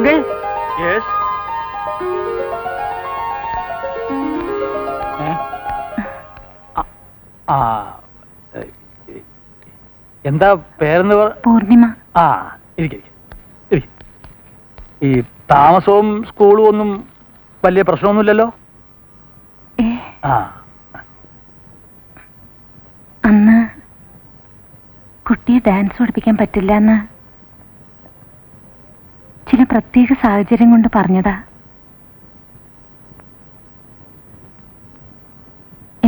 Uncle. എന്താ പേരെന്ന്? പൂർണിമ. ആ ഇരിക്കും. ഈ താമസവും സ്കൂളും ഒന്നും വലിയ പ്രശ്നമൊന്നുമില്ലല്ലോ? ആ, അന്ന് കുട്ടിയെ ഡാൻസ് പഠിപ്പിക്കാൻ പറ്റില്ല എന്ന് ചില പ്രത്യേക സാഹചര്യം കൊണ്ട് പറഞ്ഞതാ.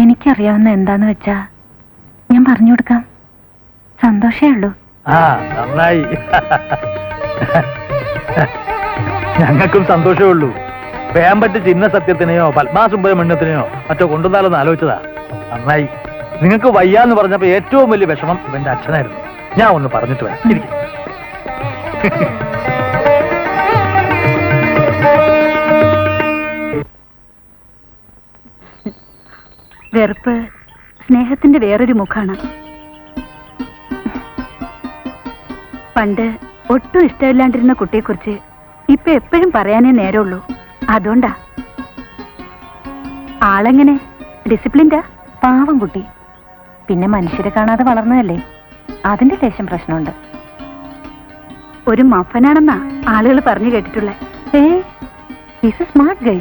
എനിക്കറിയാവുന്ന എന്താന്ന് വെച്ചാ ഞാൻ പറഞ്ഞു കൊടുക്കാം. സന്തോഷേ ഉള്ളൂ. ആ നന്നായി. ഞങ്ങൾക്കും സന്തോഷമേ ഉള്ളൂ. വേമ്പറ്റ് ചിന്ന സത്യത്തിനെയോ പത്മാസുബ്രഹ്മണ്യത്തിനെയോ മറ്റോ കൊണ്ടുവന്നാലോന്ന് ആലോചിച്ചതാ. നന്നായി. നിങ്ങൾക്ക് വയ്യാന്ന് പറഞ്ഞപ്പോ ഏറ്റവും വലിയ വിഷമം ഇവന്റെ അച്ഛനായിരുന്നു. ഞാൻ ഒന്ന് പറഞ്ഞിട്ട് വരാം. വെറുപ്പ് സ്നേഹത്തിന്റെ വേറൊരു മുഖാണ്. പണ്ട് ഒട്ടും ഇഷ്ടമില്ലാണ്ടിരുന്ന കുട്ടിയെക്കുറിച്ച് ഇപ്പൊ എപ്പോഴും പറയാനേ നേരമുള്ളൂ. അതുകൊണ്ടാ. ആളെങ്ങനെ? ഡിസിപ്ലിൻഡാ? പാവം കുട്ടി. പിന്നെ മനുഷ്യരെ കാണാതെ വളർന്നതല്ലേ, അതിന്റെ ലേശം പ്രശ്നമുണ്ട്. ഒരു മഫനാണെന്നാ ആളുകൾ പറഞ്ഞു കേട്ടിട്ടുള്ളേ. ഈസ് എ സ്മാർട്ട് ഗൈ.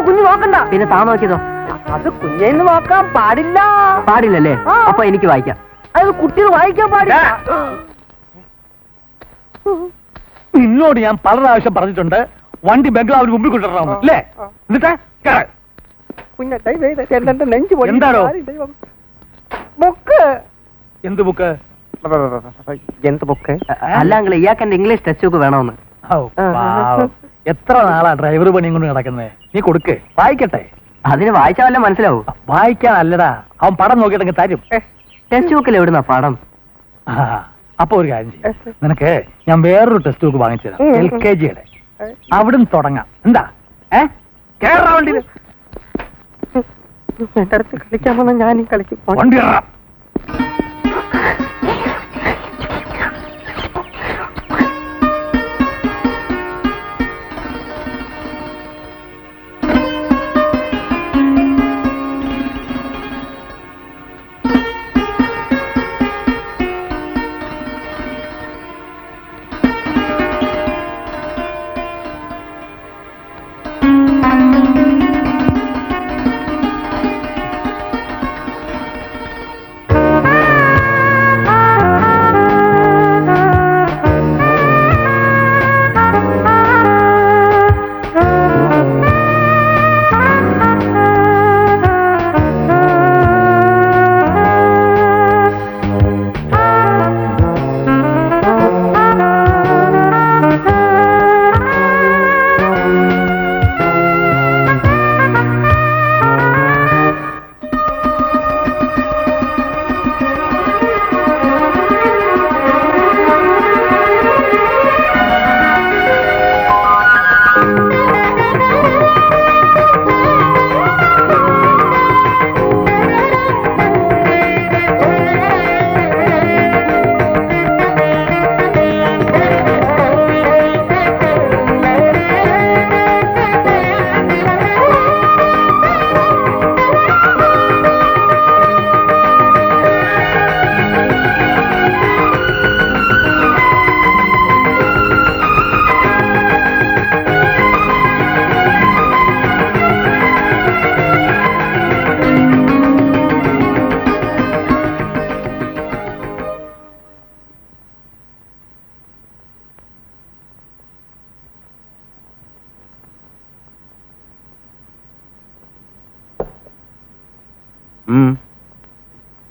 കുഞ്ഞു നോക്കണ്ട. പിന്നെ താ നോക്കിയതോ? അത് കുഞ്ഞെന്ന് നോക്കാൻ പാടില്ല. പാടില്ലല്ലേ? അപ്പൊ എനിക്ക് വായിക്കാം. അത് കുട്ടികൾ വായിക്കാൻ പാടില്ല. നിന്നോട് ഞാൻ പല പ്രാവശ്യം പറഞ്ഞിട്ടുണ്ട് വണ്ടി ബംഗ്ലാവിന് മുമ്പിൽ കൊണ്ടുവരണം അല്ലേ? എന്നിട്ട് എന്താണോ ബുക്ക്? എന്ത് ബുക്ക്? എന്ത് ബുക്ക്? അല്ല ഇയാൾക്ക് എന്റെ ഇംഗ്ലീഷ് ടെക്സ്റ്റ് ബുക്ക് വേണമെന്ന്. എത്ര നാളാ ഡ്രൈവർ പണിയും കൊണ്ട് നടക്കുന്നത്? നീ കൊടുക്ക്, വായിക്കട്ടെ. അതിന് വായിച്ചാൽ വല്ല മനസ്സിലാവും. വായിക്കാനല്ലടാ, അവൻ പടം നോക്കിയിട്ടെങ്കിൽ തരും. ടെക്സ്റ്റ് ബുക്കിൽ എവിടുന്ന പാഠം? അപ്പൊ ഒരു കാര്യം ചെയ്യും, നിനക്ക് ഞാൻ വേറൊരു ടെക്സ്റ്റ് ബുക്ക് വാങ്ങിച്ചു തരാം, LKGയുടെ. അവിടുന്ന് തുടങ്ങാം. എന്താ? കേറാ വണ്ടി. എന്റെ അടുത്ത് കളിക്കാൻ വന്നാൽ ഞാനീ കളിക്കും. വണ്ടി കയറാം.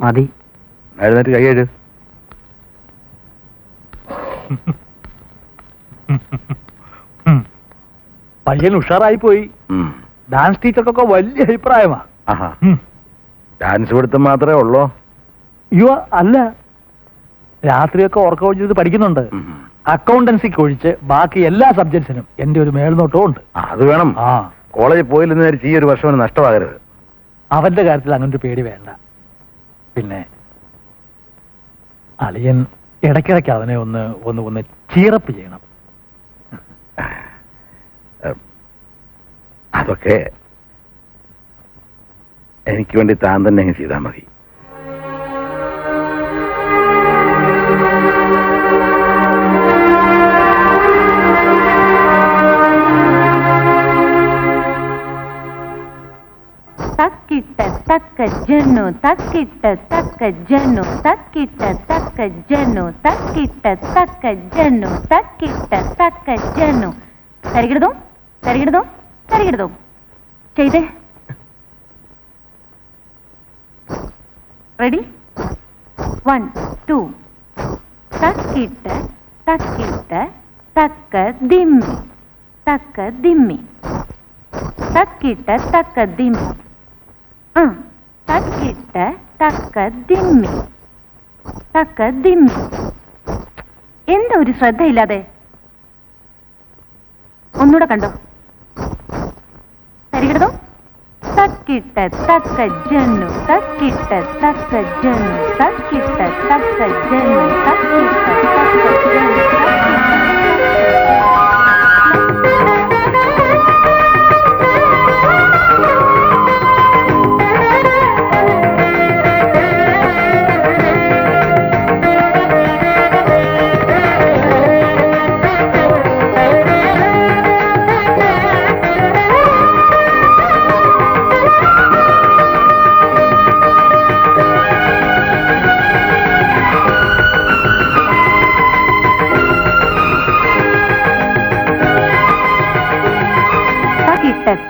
മതി. എഴുന്നേറ്റ് കൈ എഴു. പയ്യൻ ഉഷാറായി പോയി. ഡാൻസ് ടീച്ചർക്കൊക്കെ വലിയ അഭിപ്രായമാ. ഡാൻസ് പഠിത്തം മാത്രമേ ഉള്ളൂ? അയ്യോ അല്ല, രാത്രിയൊക്കെ ഉറക്കം ഒഴിച്ചിട്ട് പഠിക്കുന്നുണ്ട്. അക്കൗണ്ടൻസിക്ക് ഒഴിച്ച് ബാക്കി എല്ലാ സബ്ജക്ട്സിനും എന്റെ ഒരു മേൽനോട്ടവും ഉണ്ട്. അത് വേണം. കോളേജിൽ പോയില്ലെന്ന് വിചാരിച്ച് ഈ ഒരു വർഷം നഷ്ടമാകരുത്. അവന്റെ കാര്യത്തിൽ അങ്ങനെ ഒരു പേടി വേണ്ട. പിന്നെ അളിയൻ ഇടയ്ക്കിടയ്ക്ക് അവനെ ഒന്ന് ഒന്ന് ഒന്ന് ചീറപ്പ് ചെയ്യണം. അതൊക്കെ എനിക്ക് വേണ്ടി താൻ തന്നെ ചെയ്താൽ മതി. തക്കിട്ട തക്ക ജനു തക്കിട്ട തക്ക ജനു തക്കിട്ട തക്ക ജനു തക്കിട്ട തക്ക ജനു തക്കിട്ട തക്ക ജനു. തരികിടതോ തരികിടതോ തരികിടതോ ചെയ്തേ. റെഡി? 1 2. തക്കിട്ട തക്കിട്ട തക്ക ദിമ്മി തക്ക ദിമ്മി തക്കിട്ട തക്ക ദിമ്മി. തക്കിട്ട തക്ക ദിമ്മി തക്ക ദിമ്മി. എന്താ ഒരു ശ്രദ്ധയില്ലാതെ? ഒന്നുകൂടെ കണ്ടോ? തരികിടതോ തക്കിട്ട തക്ക ജനു തക്കിട്ട തക്ക ജനു തക്കിട്ട തക്ക ജനു തക്കിട്ട തക്ക ജനു.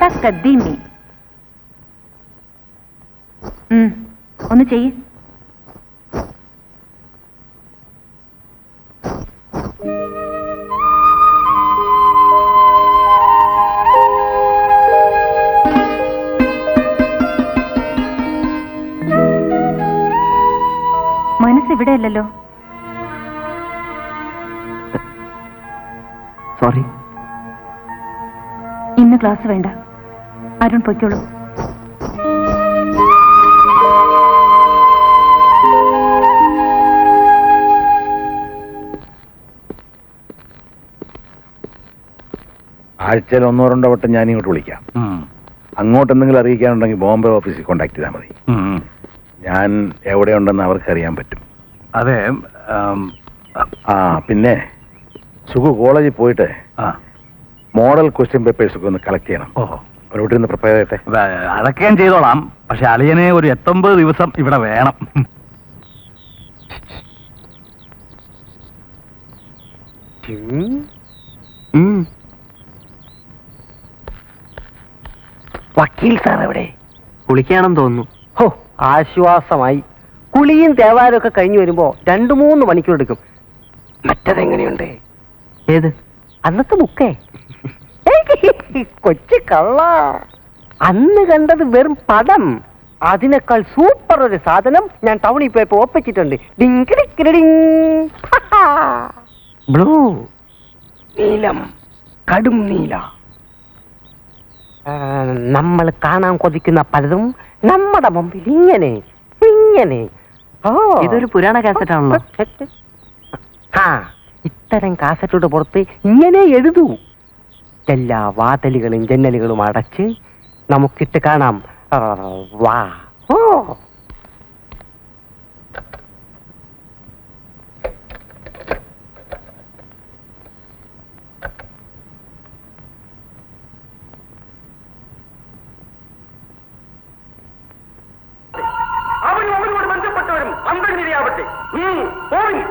തക്ക ദിമ്മി. ഒന്ന് ചെയ്യ്. മനസ്സിവിടെയല്ലോ. സോറി. ഇന്ന് ക്ലാസ് വേണ്ട. അരുൺ പൊയ്ക്കോളൂ. ആഴ്ചയിൽ 1-2 വട്ടം ഞാൻ ഇങ്ങോട്ട് വിളിക്കാം. അങ്ങോട്ട് എന്തെങ്കിലും അറിയിക്കാനുണ്ടെങ്കിൽ ബോംബെ ഓഫീസിൽ കോണ്ടാക്ട് ചെയ്താൽ മതി. ഞാൻ എവിടെയുണ്ടെന്ന് അവർക്ക് അറിയാൻ പറ്റും. അതെ. പിന്നെ സുഖു കോളേജിൽ പോയിട്ട് മോഡൽ ക്വസ്റ്റ്യൻ പേപ്പേഴ്സ് ഒക്കെ ഒന്ന് കളക്ട് ചെയ്യണം. അവരോട് ഇന്ന് പ്രിപ്പയർ ചെയ്യട്ടെ. അതൊക്കെ ഞാൻ ചെയ്തോളാം. പക്ഷെ അളിയനെ ഒരു 89 ദിവസം ഇവിടെ വേണം. വക്കീൽ സാർ എവിടെ? കുളിക്കാണെന്ന് തോന്നുന്നു. ഹോ, ആശ്വാസമായി. കുളിയും തേവാരും ഒക്കെ കഴിഞ്ഞു വരുമ്പോ 2-3 മണിക്കൂർ എടുക്കും. മറ്റതെങ്ങനെയുണ്ട്? ഏത്? അന്നത്തെ ബുക്കേ? കൊച്ചു കള്ള. അന്ന് കണ്ടത് വെറും പടം. അതിനേക്കാൾ സൂപ്പർ ഒരു സാധനം ഞാൻ ടൗണിൽ പോയപ്പോ ഒപ്പിച്ചിട്ടുണ്ട്. ബ്ലൂ, നീലം, കടും നീല. നമ്മൾ കാണാൻ കൊതിക്കുന്ന പലതും നമ്മുടെ മുമ്പിൽ ഇങ്ങനെ ഇങ്ങനെ. ഇതൊരു പുരാണ കാസറ്റ് ആണല്ലോ. ഇത്തരം കാസറ്റോട് പുറത്ത് ഇങ്ങനെ എഴുതൂ. എല്ലാ വാതിലുകളും ജന്നലുകളും അടച്ച് നമുക്കിട്ട് കാണാം. വാ. ഓ, അവനോട് ബന്ധപ്പെട്ടവരും അന്തർനിരയാവട്ടെ. പോയി.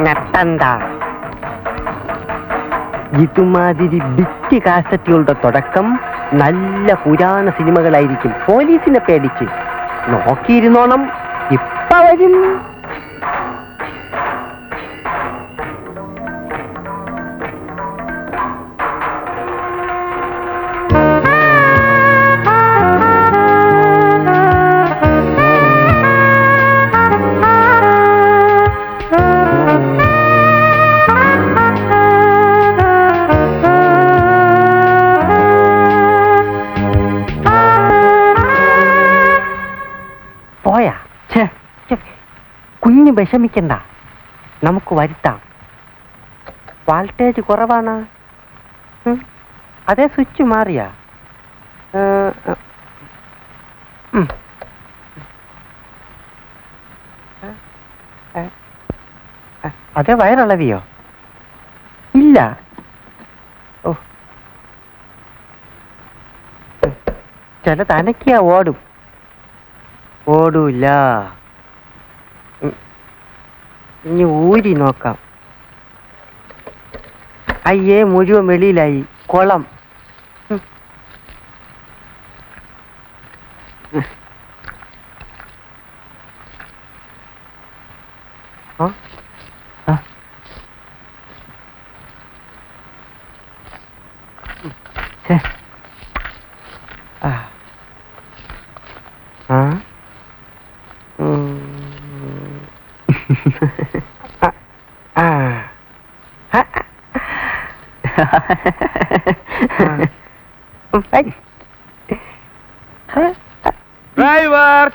ഞെട്ടണ്ട. ഇതുമാതിരി ബിറ്റ് കാസറ്റുകളുടെ തുടക്കം നല്ല പുരാണ സിനിമകളായിരിക്കും. പോലീസിനെ പേടിച്ച് നോക്കിയിരുന്നോണം, ഇപ്പ വരും. പോയാ കുഞ്ഞ് വിഷമിക്കണ്ട, നമുക്ക് വരുത്താം. വാൾട്ടേജ് കുറവാണ്. അതേ സ്വിച്ച് മാറിയാ? അതേ വയറിളവിയോ? ഇല്ല. ഓ, ചിലത് അനക്കിയാ ഓടും. ഓടൂല. ഇനി ഊരി നോക്കാം. അയ്യേ, മുഴുവൻ വെളിയിലായി. കുളം. ഡ്രൈവർ,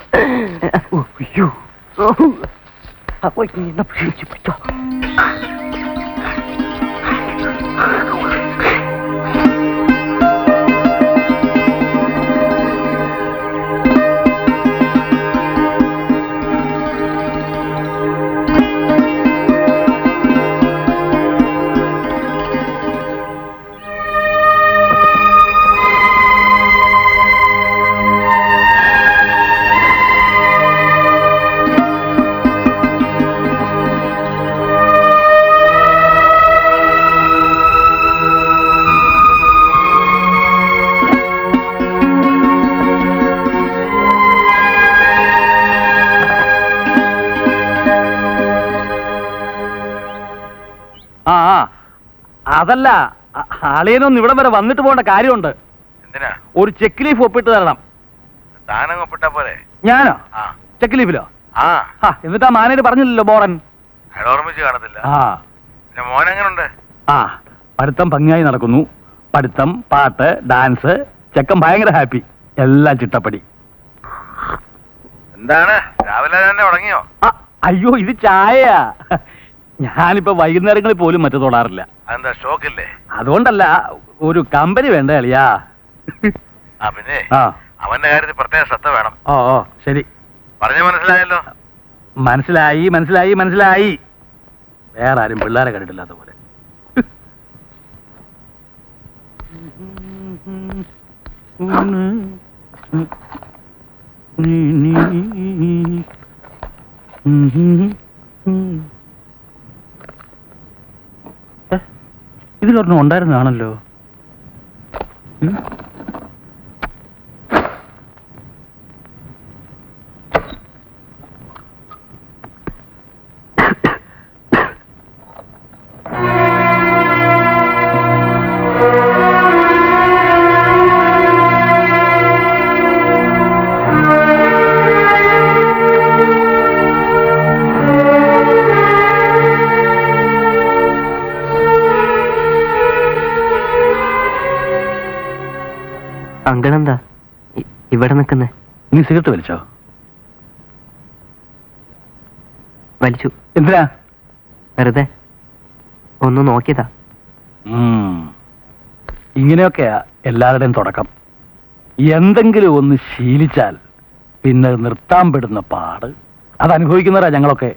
അതല്ല, അളിയനൊന്ന് ഇവിടം വരെ വന്നിട്ട് പോകേണ്ട കാര്യമുണ്ട്. എന്തിനാ? ഒരു ചെക്ക് ലീഫ് ഒപ്പിട്ട് തരണം. താനങ്ങ് ഒപ്പിട്ടാ പോലെ. ഞാനോ? ചെക്ക് ലീഫിലോ? എന്നിട്ടാ മാനേജ് പറഞ്ഞില്ലല്ലോ ബോറൻ. അയാൾ ഓർമ്മിച്ച് കാണത്തില്ല. പിന്നെ മോൻ എങ്ങനുണ്ട്? പഠിത്തം ഭംഗിയായി നടക്കുന്നു. പഠിത്തം, പാട്ട്, ഡാൻസ്. ചെക്കൻ ഭയങ്കര ഹാപ്പി. എല്ലാം ചിട്ടപ്പടി. എന്താണ് രാവിലെ തന്നെ തുടങ്ങിയോ? അയ്യോ, ഇത് ചായയാ. ഞാനിപ്പോ വൈകുന്നേരങ്ങളിൽ പോലും മറ്റു തൊടാറില്ല. അതെന്താ, സ്റ്റോക്കില്ലേ? അതുകൊണ്ടല്ല, ഒരു കമ്പനി വേണ്ട അളിയാ. പിന്നെ അവന്റെ കാര്യത്തിൽ പ്രത്യേക ശ്രദ്ധ വേണം. ഓ ശരി, പറഞ്ഞ മനസ്സിലായല്ലോ. മനസ്സിലായി മനസ്സിലായി മനസ്സിലായി. വേറെ ആരും പിള്ളേരെ കണ്ടിട്ടില്ലാത്ത പോലെ. ഇതിലൊരെണ്ണം ഉണ്ടായിരുന്നാണല്ലോ. അങ്കിളെന്താ ഇവിടെ നിൽക്കുന്നേ? നീ സിഗരറ്റ് വലിച്ചോ? വലിച്ചു. എന്തിനാ? വെറുതെ ഒന്ന് നോക്കിയതാ. ഇങ്ങനെയൊക്കെയാ എല്ലാവരുടെയും തുടക്കം. എന്തെങ്കിലും ഒന്ന് ശീലിച്ചാൽ പിന്നെ നിർത്താൻ പെടുന്ന പാട് അത് അനുഭവിക്കുന്നവരാ ഞങ്ങളൊക്കെ.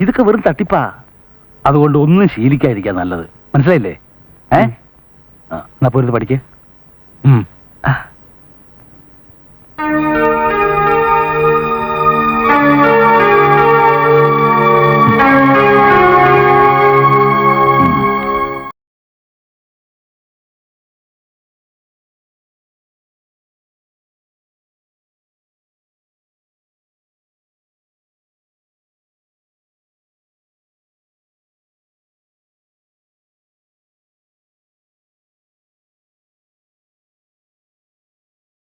ഇതൊക്കെ വെറും തട്ടിപ്പാ. അതുകൊണ്ട് ഒന്നും ശീലിക്കാതിരിക്കാൻ നല്ലത്. മനസ്സിലായില്ലേ? എന്നാ പോരുത് പഠിക്കേ.